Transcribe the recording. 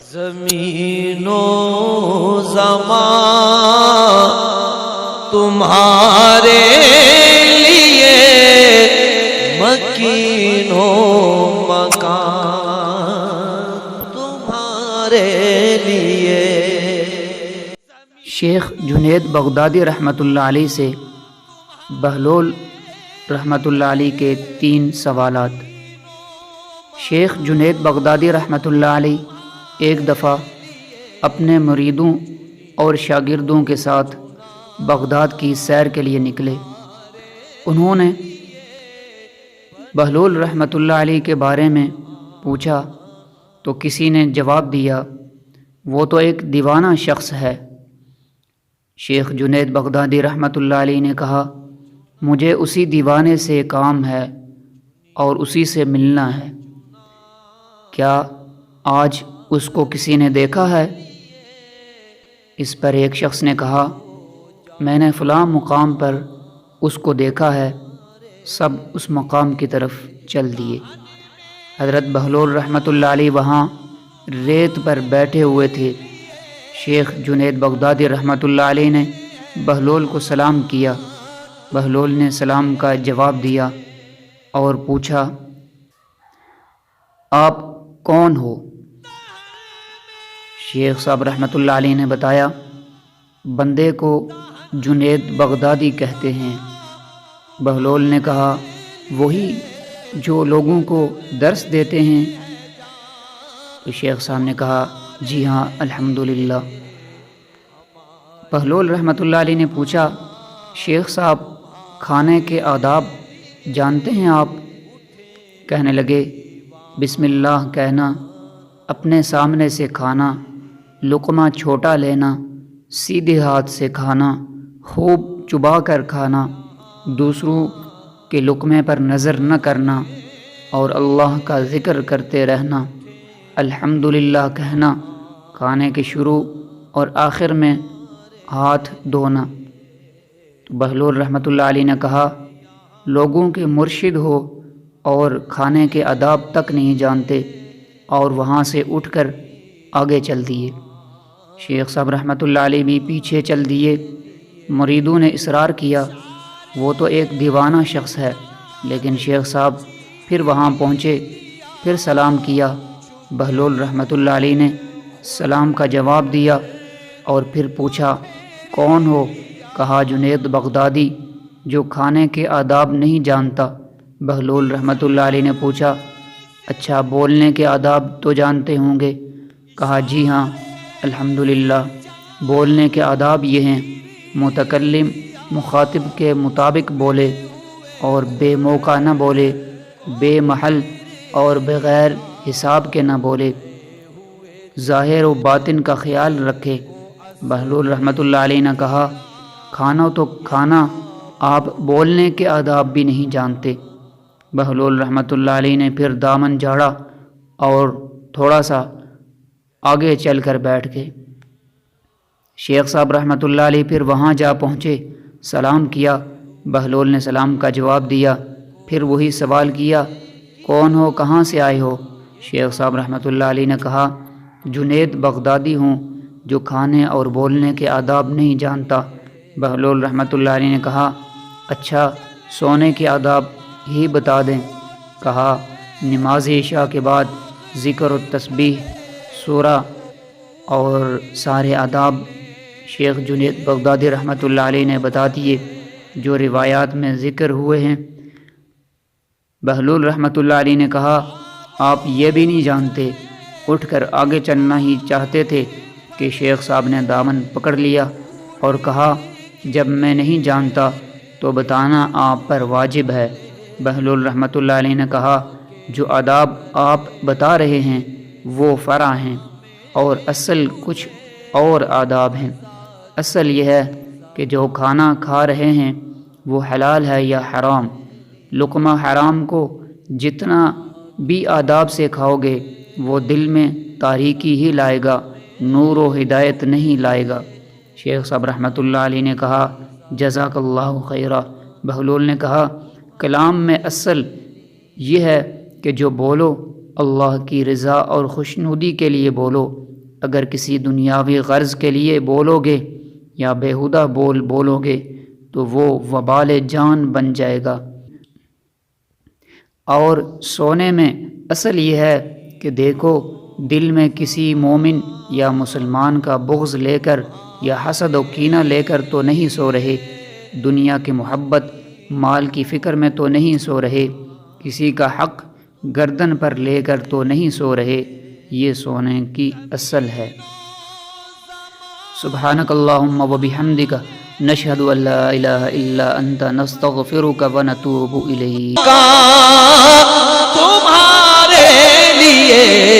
زمین و زمان تمہارے لیے مکین و مکان تمہارے لیے۔ شیخ جنید بغدادی رحمۃ اللہ علیہ سے بہلول رحمۃ اللہ علیہ کے 3 سوالات۔ شیخ جنید بغدادی رحمۃ اللہ علیہ ایک دفعہ اپنے مریدوں اور شاگردوں کے ساتھ بغداد کی سیر کے لیے نکلے۔ انہوں نے بہلول رحمۃ اللہ علیہ کے بارے میں پوچھا تو کسی نے جواب دیا، وہ تو ایک دیوانہ شخص ہے۔ شیخ جنید بغدادی رحمۃ اللہ علیہ نے کہا، مجھے اسی دیوانے سے کام ہے اور اسی سے ملنا ہے۔ کیا آج اس کو کسی نے دیکھا ہے؟ اس پر ایک شخص نے کہا، میں نے فلاں مقام پر اس کو دیکھا ہے۔ سب اس مقام کی طرف چل دیے۔ حضرت بہلول رحمۃ اللہ علیہ وہاں ریت پر بیٹھے ہوئے تھے۔ شیخ جنید بغدادی رحمۃ اللہ علیہ نے بہلول کو سلام کیا۔ بہلول نے سلام کا جواب دیا اور پوچھا، آپ کون ہو؟ شیخ صاحب رحمۃ اللہ علیہ نے بتایا، بندے کو جنید بغدادی کہتے ہیں۔ بہلول نے کہا، وہی جو لوگوں کو درس دیتے ہیں؟ تو شیخ صاحب نے کہا، جی ہاں الحمدللہ۔ بہلول رحمۃ اللہ علیہ نے پوچھا، شیخ صاحب کھانے کے آداب جانتے ہیں آپ؟ کہنے لگے، بسم اللہ کہنا، اپنے سامنے سے کھانا، لقمہ چھوٹا لینا، سیدھے ہاتھ سے کھانا، خوب چبا کر کھانا، دوسروں کے لقمے پر نظر نہ کرنا اور اللہ کا ذکر کرتے رہنا، الحمدللہ کہنا، کھانے کے شروع اور آخر میں ہاتھ دھونا۔ تو بہلول رحمۃ اللہ علیہ نے کہا، لوگوں کے مرشد ہو اور کھانے کے آداب تک نہیں جانتے، اور وہاں سے اٹھ کر آگے چل دیے۔ شیخ صاحب رحمۃ اللہ علیہ بھی پیچھے چل دیے۔ مریدوں نے اصرار کیا، وہ تو ایک دیوانہ شخص ہے، لیکن شیخ صاحب پھر وہاں پہنچے، پھر سلام کیا۔ بہلول رحمۃ اللہ علیہ نے سلام کا جواب دیا اور پھر پوچھا، کون ہو؟ کہا، جنید بغدادی جو کھانے کے آداب نہیں جانتا۔ بہلول رحمۃ اللہ علیہ نے پوچھا، اچھا بولنے کے آداب تو جانتے ہوں گے؟ کہا، جی ہاں الحمدللہ۔ بولنے کے آداب یہ ہیں، متکلم مخاطب کے مطابق بولے اور بے موقع نہ بولے، بے محل اور بغیر حساب کے نہ بولے، ظاہر و باطن کا خیال رکھے۔ بہلول رحمۃ اللہ علیہ نے کہا، کھانا تو کھانا، آپ بولنے کے آداب بھی نہیں جانتے۔ بہلول رحمۃ اللہ علیہ نے پھر دامن جھاڑا اور تھوڑا سا آگے چل کر بیٹھ گئے۔ شیخ صاحب رحمۃ اللہ علیہ پھر وہاں جا پہنچے، سلام کیا۔ بہلول نے سلام کا جواب دیا، پھر وہی سوال کیا، کون ہو، کہاں سے آئے ہو؟ شیخ صاحب رحمۃ اللہ علیہ نے کہا، جنید بغدادی ہوں جو کھانے اور بولنے کے آداب نہیں جانتا۔ بہلول رحمۃ اللہ علیہ نے کہا، اچھا سونے کے آداب ہی بتا دیں۔ کہا، نماز عشاء کے بعد ذکر و تسبیح، سورہ اور سارے آداب شیخ جنید بغدادی رحمۃ اللہ علیہ نے بتا دیے جو روایات میں ذکر ہوئے ہیں۔ بہلول رحمۃ اللہ علیہ نے کہا، آپ یہ بھی نہیں جانتے؟ اٹھ کر آگے چلنا ہی چاہتے تھے کہ شیخ صاحب نے دامن پکڑ لیا اور کہا، جب میں نہیں جانتا تو بتانا آپ پر واجب ہے۔ بہلول رحمۃ اللہ علیہ نے کہا، جو آداب آپ بتا رہے ہیں وہ فرع ہیں اور اصل کچھ اور آداب ہیں۔ اصل یہ ہے کہ جو کھانا کھا رہے ہیں وہ حلال ہے یا حرام۔ لقمہ حرام کو جتنا بھی آداب سے کھاؤ گے وہ دل میں تاریکی ہی لائے گا، نور و ہدایت نہیں لائے گا۔ شیخ صاحب رحمۃ اللہ علیہ نے کہا، جزاک اللہ خیرہ۔ بہلول نے کہا، کلام میں اصل یہ ہے کہ جو بولو اللہ کی رضا اور خوشنودی کے لیے بولو، اگر کسی دنیاوی غرض کے لیے بولو گے یا بیہودہ بولو گے تو وہ وبال جان بن جائے گا۔ اور سونے میں اصل یہ ہے کہ دیکھو دل میں کسی مومن یا مسلمان کا بغض لے کر یا حسد و کینہ لے کر تو نہیں سو رہے، دنیا کی محبت مال کی فکر میں تو نہیں سو رہے، کسی کا حق گردن پر لے کر تو نہیں سو رہے، یہ سونے کی اصل ہے۔ سبحانک اللہم و بحمدک نشہد ان لا الہ الا انت نستغفرک و نتوب الیک۔ تمہارے لیے